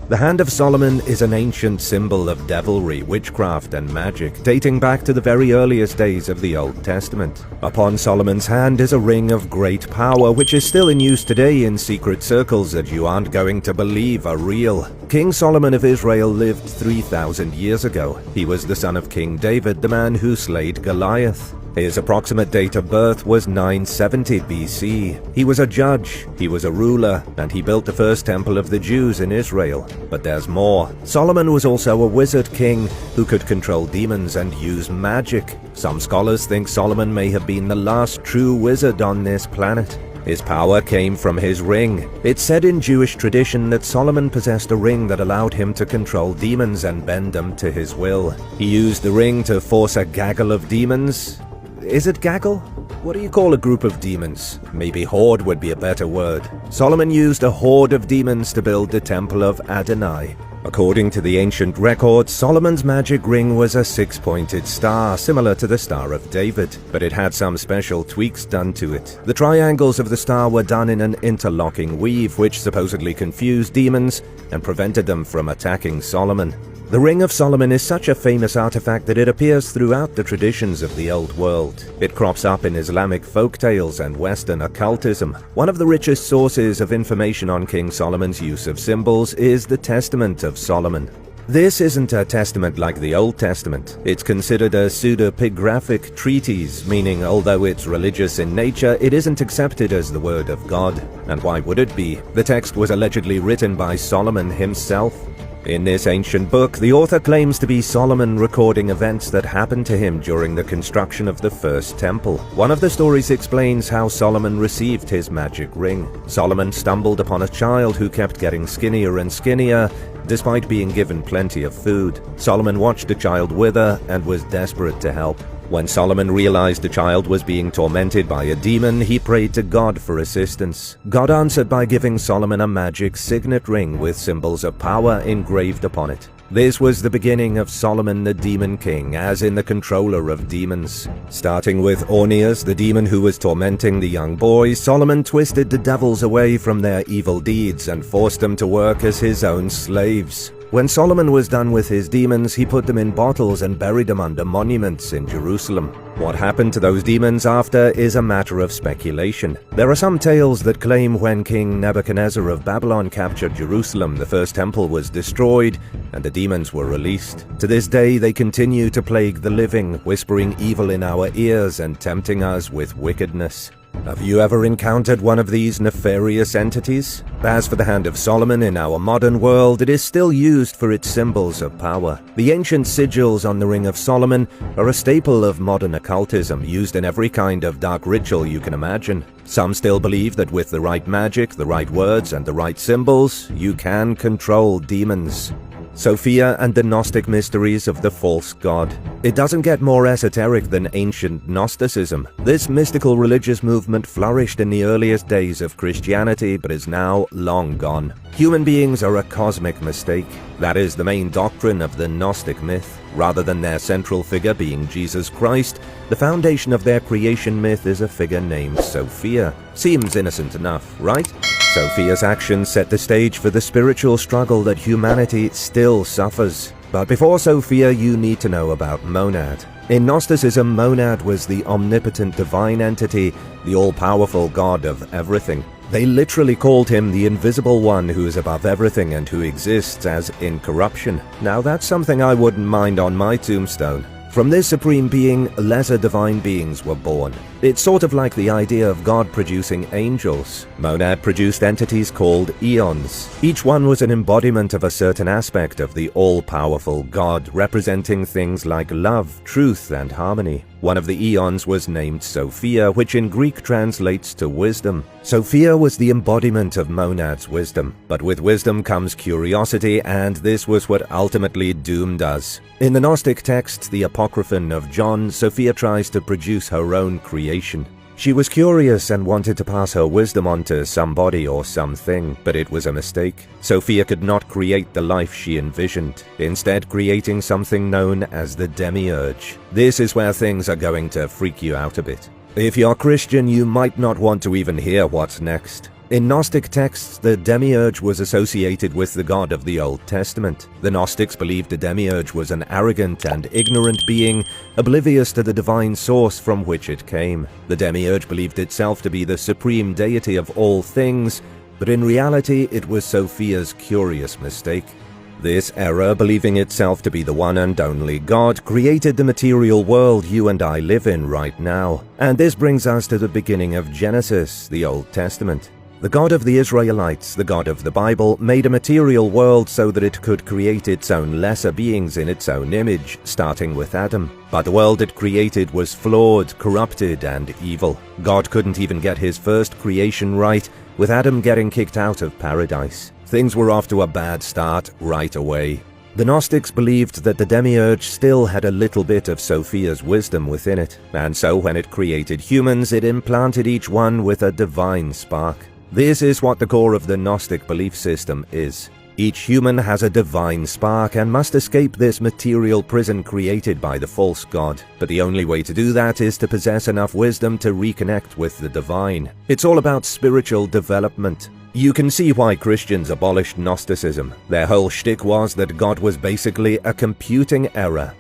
The Hand of Solomon is an ancient symbol of devilry, witchcraft, and magic, dating back to the very earliest days of the Old Testament. Upon Solomon's hand is a ring of great power, which is still in use today in secret circles that you aren't going to believe are real. King Solomon of Israel lived 3,000 years ago. He was the son of King David, the man who slayed Goliath. His approximate date of birth was 970 BC. He was a judge, he was a ruler, and he built the first temple of the Jews in Israel. But there's more. Solomon was also a wizard king who could control demons and use magic. Some scholars think Solomon may have been the last true wizard on this planet. His power came from his ring. It's said in Jewish tradition that Solomon possessed a ring that allowed him to control demons and bend them to his will. He used the ring to force a gaggle of demons. Is it gaggle? What do you call a group of demons? Maybe horde would be a better word. Solomon used a horde of demons to build the temple of Adonai. According to the ancient records, Solomon's magic ring was a six-pointed star, similar to the Star of David, but it had some special tweaks done to it. The triangles of the star were done in an interlocking weave, which supposedly confused demons and prevented them from attacking Solomon. The Ring of Solomon is such a famous artifact that it appears throughout the traditions of the old world. It crops up in Islamic folktales and Western occultism. One of the richest sources of information on King Solomon's use of symbols is the Testament of Solomon. This isn't a testament like the Old Testament. It's considered a pseudepigraphic treatise, meaning although it's religious in nature, it isn't accepted as the word of God. And why would it be? The text was allegedly written by Solomon himself. In this ancient book, the author claims to be Solomon recording events that happened to him during the construction of the first temple. One of the stories explains how Solomon received his magic ring. Solomon stumbled upon a child who kept getting skinnier and skinnier, despite being given plenty of food. Solomon watched the child wither and was desperate to help. When Solomon realized the child was being tormented by a demon, he prayed to God for assistance. God answered by giving Solomon a magic signet ring with symbols of power engraved upon it. This was the beginning of Solomon the Demon King, as in the controller of demons. Starting with Orneus, the demon who was tormenting the young boys, Solomon twisted the devils away from their evil deeds and forced them to work as his own slaves. When Solomon was done with his demons, he put them in bottles and buried them under monuments in Jerusalem. What happened to those demons after is a matter of speculation. There are some tales that claim when King Nebuchadnezzar of Babylon captured Jerusalem, the first temple was destroyed and the demons were released. To this day, they continue to plague the living, whispering evil in our ears and tempting us with wickedness. Have you ever encountered one of these nefarious entities? As for the Hand of Solomon in our modern world, it is still used for its symbols of power. The ancient sigils on the Ring of Solomon are a staple of modern occultism, used in every kind of dark ritual you can imagine. Some still believe that with the right magic, the right words, and the right symbols, you can control demons. Sophia and the Gnostic mysteries of the false god. It doesn't get more esoteric than ancient Gnosticism. This mystical religious movement flourished in the earliest days of Christianity, but is now long gone. Human beings are a cosmic mistake. That is the main doctrine of the Gnostic myth. Rather than their central figure being Jesus Christ, the foundation of their creation myth is a figure named Sophia. Seems innocent enough, right? Sophia's actions set the stage for the spiritual struggle that humanity still suffers. But before Sophia, you need to know about Monad. In Gnosticism, Monad was the omnipotent divine entity, the all-powerful god of everything. They literally called him the invisible one who is above everything and who exists as incorruption. Now that's something I wouldn't mind on my tombstone. From this supreme being, lesser divine beings were born. It's sort of like the idea of God producing angels. Monad produced entities called eons. Each one was an embodiment of a certain aspect of the all-powerful God, representing things like love, truth, and harmony. One of the eons was named Sophia, which in Greek translates to wisdom. Sophia was the embodiment of Monad's wisdom. But with wisdom comes curiosity, and this was what ultimately doomed us. In the Gnostic text, the Apocryphon of John, Sophia tries to produce her own creation. She was curious and wanted to pass her wisdom on to somebody or something, but it was a mistake. Sophia could not create the life she envisioned, instead creating something known as the demiurge. This is where things are going to freak you out a bit. If you're Christian, you might not want to even hear what's next. In Gnostic texts, the demiurge was associated with the God of the Old Testament. The Gnostics believed the demiurge was an arrogant and ignorant being, oblivious to the divine source from which it came. The demiurge believed itself to be the supreme deity of all things, but in reality it was Sophia's curious mistake. This error, believing itself to be the one and only God, created the material world you and I live in right now. And this brings us to the beginning of Genesis, the Old Testament. The God of the Israelites, the God of the Bible, made a material world so that it could create its own lesser beings in its own image, starting with Adam. But the world it created was flawed, corrupted, and evil. God couldn't even get his first creation right, with Adam getting kicked out of paradise. Things were off to a bad start right away. The Gnostics believed that the demiurge still had a little bit of Sophia's wisdom within it, and so when it created humans, it implanted each one with a divine spark. This is what the core of the Gnostic belief system is. Each human has a divine spark and must escape this material prison created by the false god. But the only way to do that is to possess enough wisdom to reconnect with the divine. It's all about spiritual development. You can see why Christians abolished Gnosticism. Their whole shtick was that God was basically a computing error.